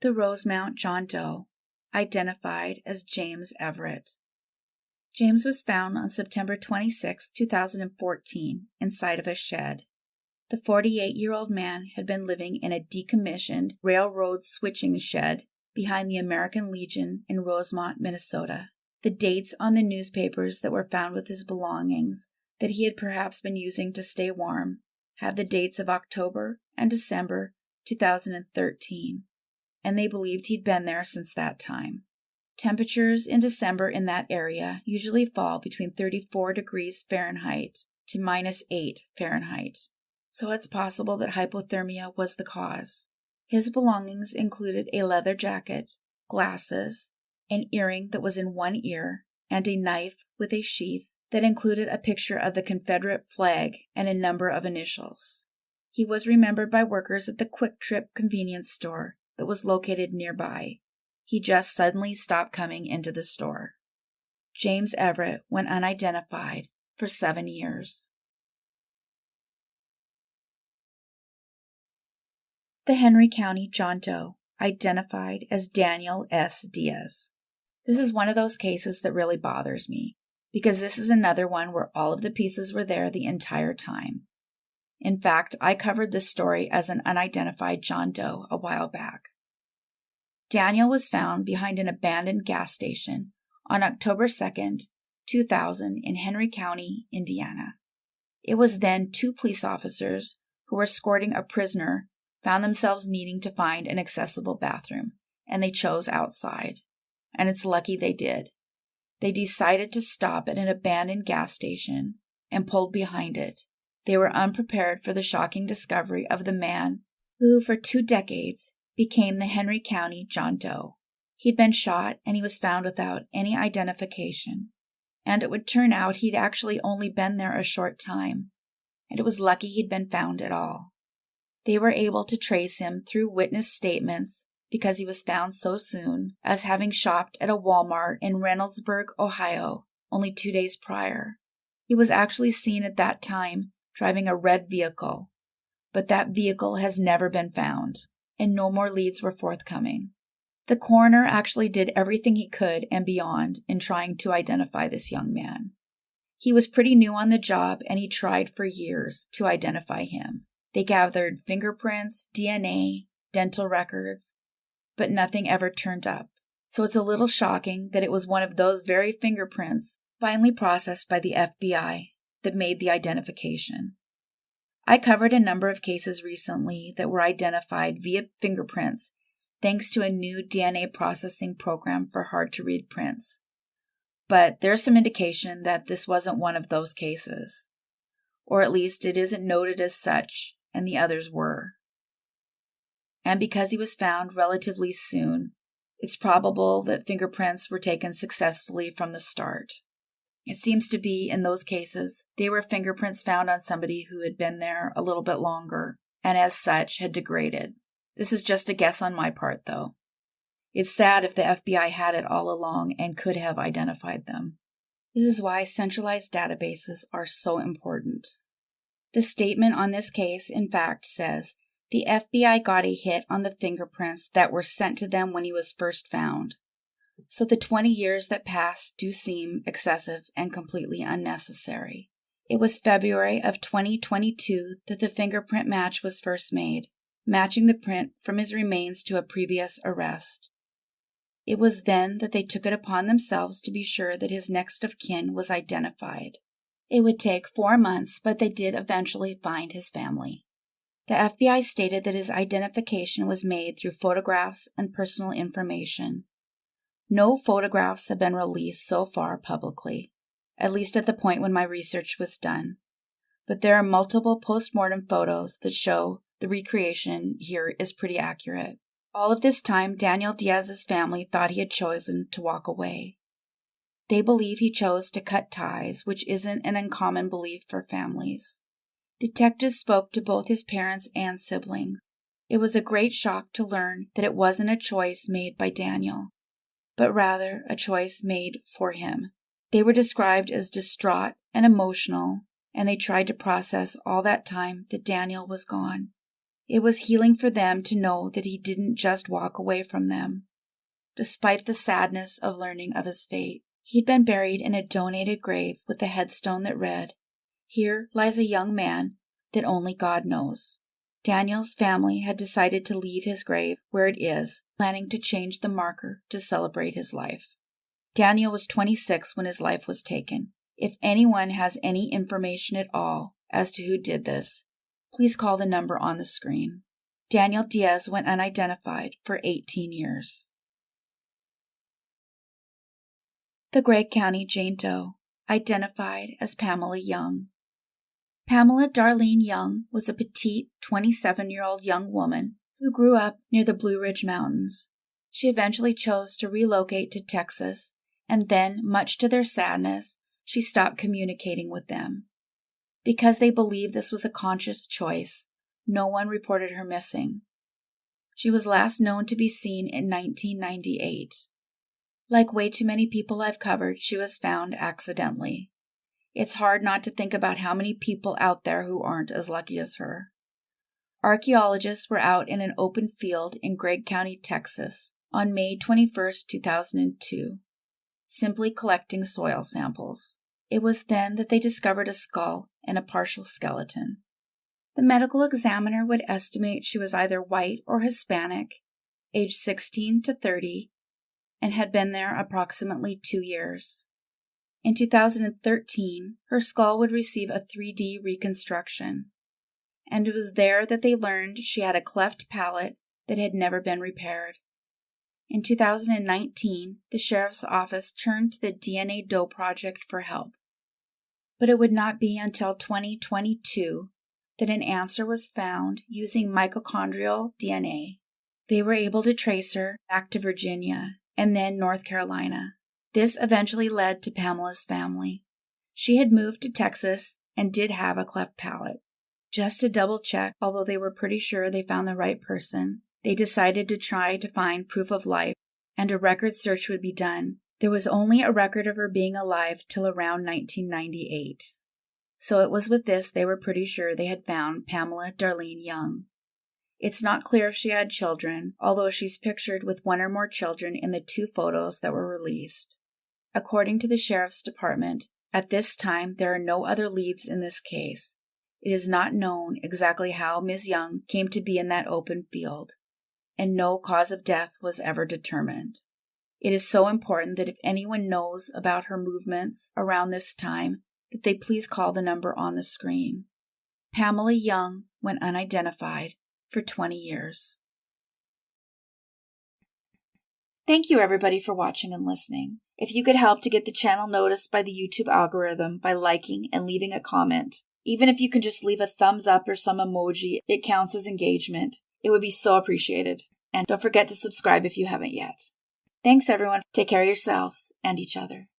The Rosemount John Doe, identified as James Everett. James was found on September 26, 2014, inside of a shed. The 48-year-old man had been living in a decommissioned railroad switching shed behind the American Legion in Rosemount, Minnesota. The dates on the newspapers that were found with his belongings, that he had perhaps been using to stay warm, had the dates of October and December 2013, and they believed he'd been there since that time. Temperatures in December in that area usually fall between 34 degrees Fahrenheit to -8 Fahrenheit, so it's possible that hypothermia was the cause. His belongings included a leather jacket, glasses, an earring that was in one ear, and a knife with a sheath that included a picture of the Confederate flag and a number of initials. He was remembered by workers at the Quick Trip convenience store that was located nearby. He just suddenly stopped coming into the store. James Everett went unidentified for 7 years. The Henry County John Doe, identified as Daniel S. Diaz. This is one of those cases that really bothers me, because this is another one where all of the pieces were there the entire time. In fact, I covered this story as an unidentified John Doe a while back. Daniel was found behind an abandoned gas station on October 2nd, 2000 in Henry County, Indiana. It was then 2 police officers who were escorting a prisoner found themselves needing to find an accessible bathroom, and they chose outside. And it's lucky they did. They decided to stop at an abandoned gas station and pulled behind it. They were unprepared for the shocking discovery of the man who, for 2 decades, became the Henry County John Doe. He'd been shot and he was found without any identification, and it would turn out he'd actually only been there a short time, and it was lucky he'd been found at all. They were able to trace him through witness statements because he was found so soon as having shopped at a Walmart in Reynoldsburg, Ohio, only 2 days prior. He was actually seen at that time driving a red vehicle, but that vehicle has never been found, and no more leads were forthcoming. The coroner actually did everything he could and beyond in trying to identify this young man. He was pretty new on the job, and he tried for years to identify him. They gathered fingerprints, DNA, dental records, but nothing ever turned up. So it's a little shocking that it was one of those very fingerprints finally processed by the FBI that made the identification. I covered a number of cases recently that were identified via fingerprints thanks to a new DNA processing program for hard-to-read prints. But there's some indication that this wasn't one of those cases, or at least it isn't noted as such, and the others were. And because he was found relatively soon, it's probable that fingerprints were taken successfully from the start. It seems to be, in those cases, they were fingerprints found on somebody who had been there a little bit longer, and as such had degraded. This is just a guess on my part, though. It's sad if the FBI had it all along and could have identified them. This is why centralized databases are so important. The statement on this case, in fact, says, the FBI got a hit on the fingerprints that were sent to them when he was first found. So the 20 years that passed do seem excessive and completely unnecessary. It was February of 2022 that the fingerprint match was first made, matching the print from his remains to a previous arrest. It was then that they took it upon themselves to be sure that his next of kin was identified. It would take 4 months, but they did eventually find his family. The FBI stated that his identification was made through photographs and personal information. No photographs have been released so far publicly, at least at the point when my research was done. But there are multiple post-mortem photos that show the recreation here is pretty accurate. All of this time, Daniel Diaz's family thought he had chosen to walk away. They believe he chose to cut ties, which isn't an uncommon belief for families. Detectives spoke to both his parents and siblings. It was a great shock to learn that it wasn't a choice made by Daniel, but rather a choice made for him. They were described as distraught and emotional, and they tried to process all that time that Daniel was gone. It was healing for them to know that he didn't just walk away from them. Despite the sadness of learning of his fate, he'd been buried in a donated grave with a headstone that read, "Here lies a young man that only God knows." Daniel's family had decided to leave his grave where it is, planning to change the marker to celebrate his life. Daniel was 26 when his life was taken. If anyone has any information at all as to who did this, please call the number on the screen. Daniel Diaz went unidentified for 18 years. The Gregg County Jane Doe, identified as Pamela Young. Pamela Darlene Young was a petite 27-year-old young woman who grew up near the Blue Ridge Mountains. She eventually chose to relocate to Texas, and then, much to their sadness, she stopped communicating with them. Because they believed this was a conscious choice, no one reported her missing. She was last known to be seen in 1998. Like way too many people I've covered, she was found accidentally. It's hard not to think about how many people out there who aren't as lucky as her. Archaeologists were out in an open field in Gregg County, Texas, on May 21, 2002, simply collecting soil samples. It was then that they discovered a skull and a partial skeleton. The medical examiner would estimate she was either white or Hispanic, aged 16 to 30, and had been there approximately 2 years. In 2013, her skull would receive a 3D reconstruction, and it was there that they learned she had a cleft palate that had never been repaired. In 2019, the sheriff's office turned to the DNA Doe Project for help. But it would not be until 2022 that an answer was found using mitochondrial DNA. They were able to trace her back to Virginia and then North Carolina. This eventually led to Pamela's family. She had moved to Texas and did have a cleft palate. Just to double check, although they were pretty sure they found the right person, they decided to try to find proof of life, and a record search would be done. There was only a record of her being alive till around 1998. So it was with this they were pretty sure they had found Pamela Darlene Young. It's not clear if she had children, although she's pictured with one or more children in the 2 photos that were released. According to the Sheriff's Department, at this time there are no other leads in this case. It is not known exactly how Ms. Young came to be in that open field, and no cause of death was ever determined. It is so important that if anyone knows about her movements around this time, that they please call the number on the screen. Pamela Young went unidentified for 20 years. Thank you everybody for watching and listening. If you could help to get the channel noticed by the YouTube algorithm by liking and leaving a comment, even if you can just leave a thumbs up or some emoji, it counts as engagement. It would be so appreciated. And don't forget to subscribe if you haven't yet. Thanks everyone. Take care of yourselves and each other.